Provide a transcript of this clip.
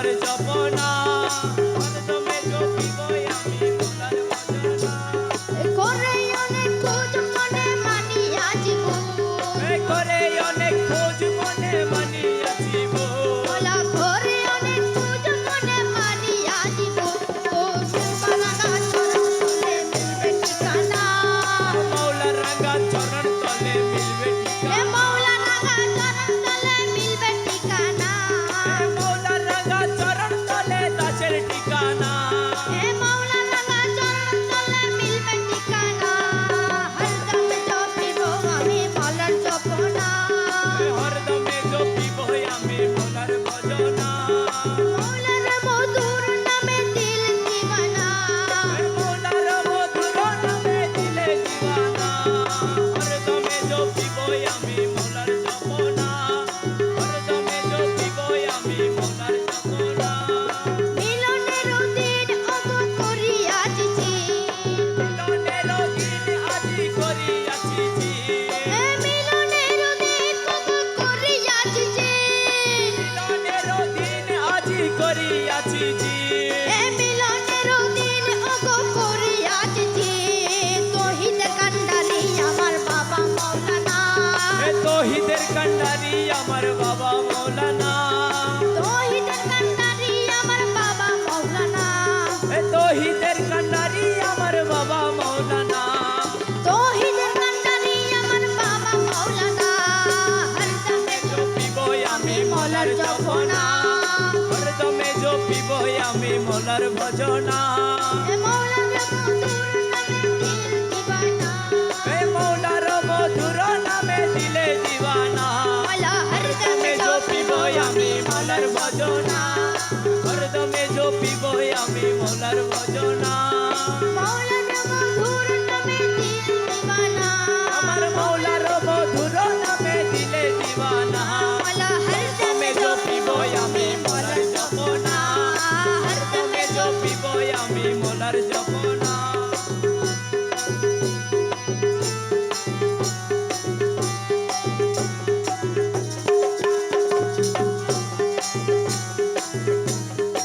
molar জপনা হরদমে জপিব আমি molar ভজনা করে অনেক খোঁজ মনে মানিয়া জীবন করে অনেক খোঁজ মনে মানিয়াছি মোলা করে অনেক খোঁজ মনে মানিয়া জীবন ও সুমানাগা চরণ তলে মিলবে ঠিকানা মৌলা রাঙ্গা চরণ তলে মিলবে এ মৌলা রাঙা চরণ তলে মিলবে ঠিকানা মৌলা রাঙ্গা চরণ তলে দাসের ঠিকানা এ মৌলা রাঙা চরণ তলে মিলবে ঠিকানা হরদম জপিব আমি মোলার জপনা হরদমে জপিব আমি মোলার ভজনা মৌলার মধুর নামে দিল দিওয়ানা মোলার মধুর নামে দিলে দিওয়ানা হরদমে জপিব আমি মোলার জপনা হরদমে জপিব আমি মোলার জপনা মিলনের দিন অব করিয়াছি মিলনের দিন আজি করিয়াছি এ মিলনের দিন অব করিয়াছি মিলনের দিন আজি করিয়াছি এ মিলনের দিন অব করিয়াছি তহিদের কান্ডারি আমার বাবা মৌলানা তহিদের কান্ডারি আমার বাবা মৌলানা তহিদের কান্ডারি আমার বাবা মৌলানা তহিদের কান্ডারি আমার বাবা মৌলানা তহিদের কান্ডারি আমার বাবা মৌলানা হরদমে জপিব আমি মোলার মোলার জপনা জপনা হরদমে জপিব আমি মোলার ভজনা